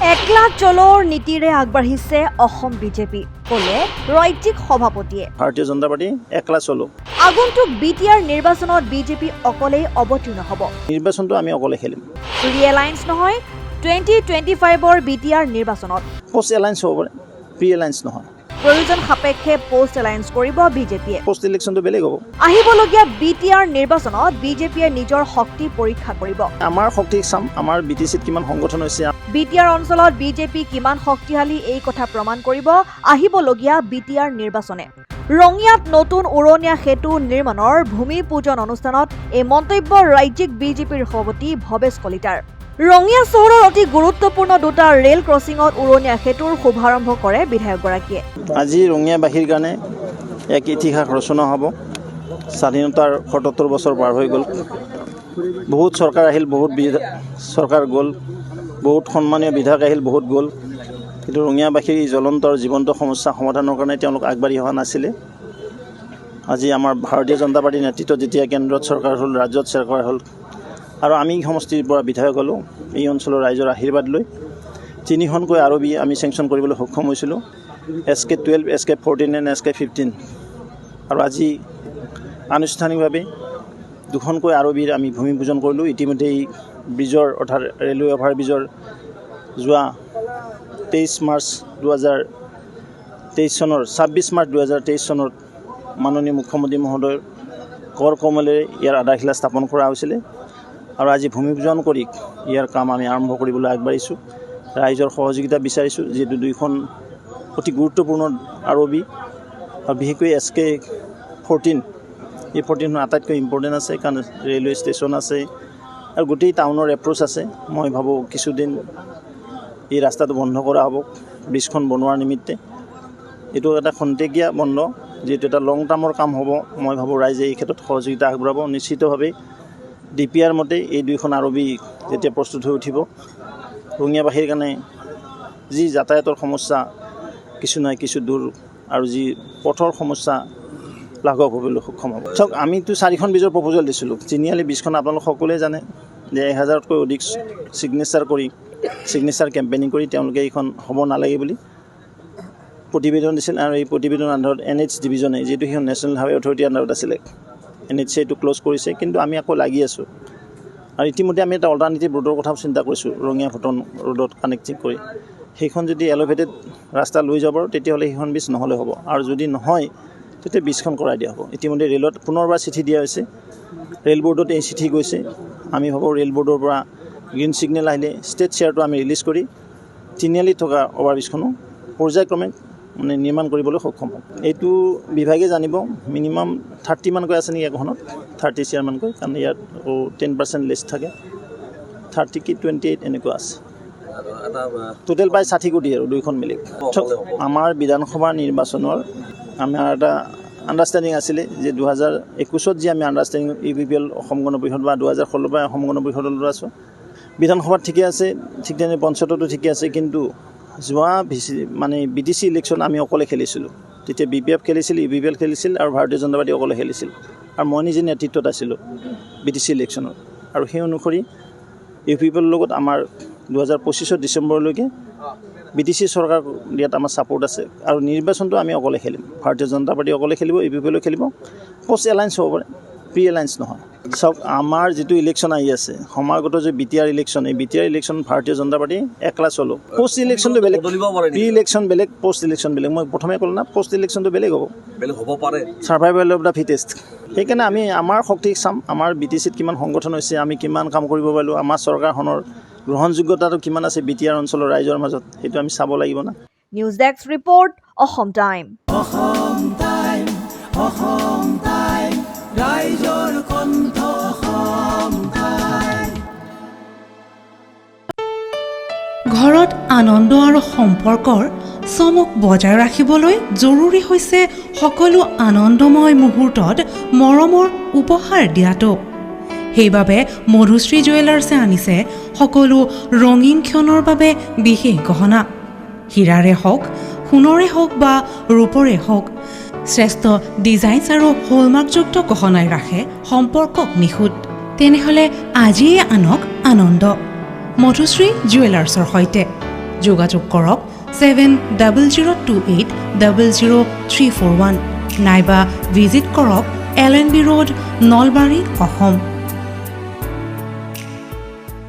একলা চলৰ নীতিৰে আগবাঢ়িছে অসম বিজেপি ক'লে ৰাজ্যিক সভাপতিয়ে। ভাৰতীয় জনতা পাৰ্টি একলা চলো। আগন্তুক বিটিআৰ নিৰ্বাচনত বিজেপি অকলেই অৱতীৰ্ণ হ'ব। নিৰ্বাচনটো আমি অকলে খেলিম। ৰিএলায়েন্স নহয় 2025ৰ বিটিআৰ নিৰ্বাচনত পোষ্ট এলায়েন্স হ'ব পাৰে, প্ৰি এলায়েন্স নহয়। প্ৰয়োজন সাপেক্ষে পোষ্ট এলায়েন্স কৰিব বিজেপিয়ে। পোষ্ট ইলেকশ্যনটো বেলেগ হ'ব। আহিবলগীয়া বিটিআৰ নিৰ্বাচনত বিজেপিয়ে নিজৰ শক্তি পৰীক্ষা কৰিব। আমাৰ শক্তি চাম, আমাৰ BTCত কিমান সংগঠন হৈছে। বিটিআৰ অঞ্চলত বিজেপি কিমান শক্তিশালী এই কথা প্ৰমাণ কৰিব আহিবলগীয়া বিটিআৰ নিৰ্বাচনে। ৰঙিয়াত নতুন উৰণীয়া সেতু নিৰ্মাণৰ ভূমি পূজন অনুষ্ঠানত এই মন্তব্য ৰাজ্যিক বিজেপিৰ সভাপতি ভৱেশ কলিতাৰ। ৰঙিয়া চহৰৰ অতি গুৰুত্বপূৰ্ণ দুটা ৰেল ক্ৰছিঙত উৰণীয়া সেতুৰ শুভাৰম্ভ কৰে বিধায়কগৰাকীয়ে। আজি ৰঙিয়াবাসীৰ কাৰণে এক ইতিহাস ৰচনা হ'ব। স্বাধীনতাৰ ৭৭ বছৰ পাৰ হৈ গ'ল। বহুত চৰকাৰ আহিল, বহুত চৰকাৰ গ'ল, বহুত সন্মানীয় বিধায়ক আহিল, বহুত গ'ল। কিন্তু ৰঙিয়াবাসীৰ এই জ্বলন্ত আৰু জীৱন্ত সমস্যা সমাধানৰ কাৰণে তেওঁলোক আগবাঢ়ি অহা নাছিলে। আজি আমাৰ ভাৰতীয় জনতা পাৰ্টীৰ নেতৃত্বত যেতিয়া কেন্দ্ৰত চৰকাৰ হ'ল, ৰাজ্যত চৰকাৰ হ'ল, আৰু আমি সমষ্টিৰ পৰা বিধায়ক হ'লোঁ, এই অঞ্চলৰ ৰাইজৰ আশীৰ্বাদ লৈ 3খনকৈ ROB আমি চেংচন কৰিবলৈ সক্ষম হৈছিলোঁ। SK12, SK14 and SK15। আৰু আজি আনুষ্ঠানিকভাৱে 2খনকৈ ROBৰ আমি ভূমি পূজন কৰিলোঁ। ইতিমধ্যে এই ব্ৰিজৰ অৰ্থাৎ ৰেলৱে অভাৰ ব্ৰিজৰ যোৱা 23 মাৰ্চ 2023 চনৰ 26 মাৰ্চ 2023 চনত মাননীয় মুখ্যমন্ত্ৰী মহোদয়ৰ কৰ কমলেৰে ইয়াৰ আধাৰশিলা স্থাপন কৰা হৈছিলে। আৰু আজি ভূমি পূজন কৰি ইয়াৰ কাম আমি আৰম্ভ কৰিবলৈ আগবাঢ়িছোঁ। ৰাইজৰ সহযোগিতা বিচাৰিছোঁ, যিহেতু 2খন অতি গুৰুত্বপূৰ্ণ ROB আৰু বিশেষকৈ SK14। এই 14খন আটাইতকৈ ইম্পৰ্টেণ্ট আছে, কাৰণ ৰেলৱে ষ্টেচন আছে আৰু গোটেই টাউনৰ এপ্ৰ'চ আছে। মই ভাবোঁ কিছুদিন এই ৰাস্তাটো বন্ধ কৰা হ'ব ব্ৰিজখন বনোৱাৰ নিমিত্তে। এইটো এটা খন্তেকীয়া বন্ধ, যিহেতু এটা লং টাৰ্মৰ কাম হ'ব। মই ভাবোঁ ৰাইজে এই ক্ষেত্ৰত সহযোগিতা আগবঢ়াব। নিশ্চিতভাৱে DPR মতে এই 2খন ROB যেতিয়া প্ৰস্তুত হৈ উঠিব, ৰঙিয়াবাসীৰ কাৰণে যি যাতায়াতৰ সমস্যা কিছু নাই কিছু দূৰ আৰু যি পথৰ সমস্যা লাঘৱ হ'বলৈ সক্ষম হ'ব। চাওক, আমিতো 4খন ব্ৰিজৰ প্ৰপ'জেল দিছিলোঁ। তিনিআলি ব্ৰিজখন আপোনালোক সকলোৱে জানে যে 1000তকৈ অধিক ছিগনেচাৰ কেম্পেইনিং কৰি তেওঁলোকে এইখন হ'ব নালাগে বুলি প্ৰতিবেদন দিছিল। আৰু এই প্ৰতিবেদনৰ আধাৰত NH ডিভিজনে, যিহেতু সেইখন নেশ্যনেল হাইৱে অথৰিটিৰ আণ্ডাৰত আছিলে, NHC এইটো ক্ল'জ কৰিছে। কিন্তু আমি আকৌ লাগি আছোঁ। আৰু ইতিমধ্যে আমি এটা অল্টাৰনেটিভ ৰোডৰ কথাও চিন্তা কৰিছোঁ, ৰঙিয়া ভটন ৰোডত কানেক্টিং কৰি। সেইখন যদি এল'ভেটেড ৰাস্তা লৈ যাব, তেতিয়াহ'লে সেইখন ব্ৰিজ নহ'লে হ'ব। আৰু যদি নহয়, তেতিয়া ব্ৰিজখন কৰাই দিয়া হ'ব। ইতিমধ্যে ৰেলত পুনৰবাৰ চিঠি দিয়া হৈছে, ৰেল বৰ্ডত এই চিঠি গৈছে। আমি ভাবোঁ ৰেল বৰ্ডৰ পৰা গ্ৰীণ ছিগনেল আহিলে ষ্টেট শ্বেয়াৰটো আমি ৰিলিজ কৰি তিনিআলিত থকা অভাৰব্ৰিজখনো পৰ্যায়ক্ৰমে নিৰ্মাণ কৰিবলৈ সক্ষম হ'ম। এইটো বিভাগে জানিব। মিনিমাম 30 মানকৈ আছে নেকি এখনত, 30 শ্বেয়াৰমানকৈ, কাৰণ ইয়াত 10% লেছ থাকে। 30 কি 28 এনেকুৱা আছে। টোটেল প্ৰায় 60 কোটি আৰু 2খন মিলি। আমাৰ বিধানসভা নিৰ্বাচনৰ আমাৰ এটা আণ্ডাৰষ্টেণ্ডিং আছিলে যে 2021ত যি আমি আণ্ডাৰষ্টেণ্ডিং UPPL অসম গণ পৰিষদ বা 2016 পৰা অসম গণ পৰিষদলৈ আছোঁ। বিধানসভাত ঠিকে আছে, ঠিক তেনে পঞ্চায়ততো ঠিকে আছে। কিন্তু যোৱা BTC ইলেকশ্যন আমি অকলে খেলিছিলোঁ। তেতিয়া BPF খেলিছিল, UPPL খেলিছিল আৰু ভাৰতীয় জনতা পাৰ্টি অকলে খেলিছিল। আৰু মই নিজে নেতৃত্বত আছিলোঁ BTC ইলেকশ্যনত। আৰু সেই অনুসৰি UPPL লগত আমাৰ 2025 ডিচেম্বৰলৈকে BTC চৰকাৰ দিয়াত আমাৰ ছাপোৰ্ট আছে। আৰু নিৰ্বাচনটো আমি অকলে খেলিম। ভাৰতীয় জনতা পাৰ্টি অকলে খেলিব, UPPL খেলিব। পোষ্ট এলায়েন্স হ'ব পাৰে, প্ৰি এলায়েন্স নহয়। চাওক, আমাৰ যিটো ইলেকশ্যন আহি আছে, সমাগত যে BTR ইলেকশ্যন, এই BTR ইলেকশ্যন ভাৰতীয় জনতা পাৰ্টি একলা চলো। পোষ্ট ইলেকশ্যনটো বেলেগ, প্ৰি ইলেকশ্যন বেলেগ, পোষ্ট ইলেকশ্যন বেলেগ। মই প্ৰথমে ক'লোঁ না, পোষ্ট ইলেকশ্যনটো বেলেগ হ'ব পাৰে, ছাৰ্ভাইভেল অফ দ্য ফিটেষ্ট। সেইকাৰণে আমি আমাৰ শক্তি চাম, আমাৰ BTCত কিমান সংগঠন হৈছে, আমি কিমান কাম কৰিব পাৰিলোঁ, আমাৰ চৰকাৰখনৰ গ্ৰহণযোগ্যতাটো কিমান আছে BTR অঞ্চলৰ ৰাইজৰ মাজত, সেইটো আমি চাব লাগিব না। News desk report, Assam time. ৰাইজৰ কণ্ঠ, অসম টাইম। ঘৰত আনন্দ আৰু সম্পৰ্কৰ চমক বজাই ৰাখিবলৈ জৰুৰী হৈছে সকলো আনন্দময় মুহূৰ্তত মৰমৰ উপহাৰ দিয়াটো। সেইবাবে মধুশ্ৰী জুৱেলাৰ্ছে আনিছে সকলো ৰঙীন ক্ষণৰ বাবে বিশেষ গহনা। হীৰাৰে হওক, সোণৰে হওক বা ৰূপৰে হওক, শ্ৰেষ্ঠ ডিজাইনছ আৰু হলমাৰ্কযুক্ত গহনাই ৰাখে সম্পৰ্কক নিখুঁত। তেনেহ'লে আজিয়ে আনক আনন্দ মধুশ্ৰী জুৱেলাৰ্ছৰ সৈতে। যোগাযোগ কৰক 7002800341 নাইবা ভিজিট কৰক LNB ৰোড নলবাৰী অসম।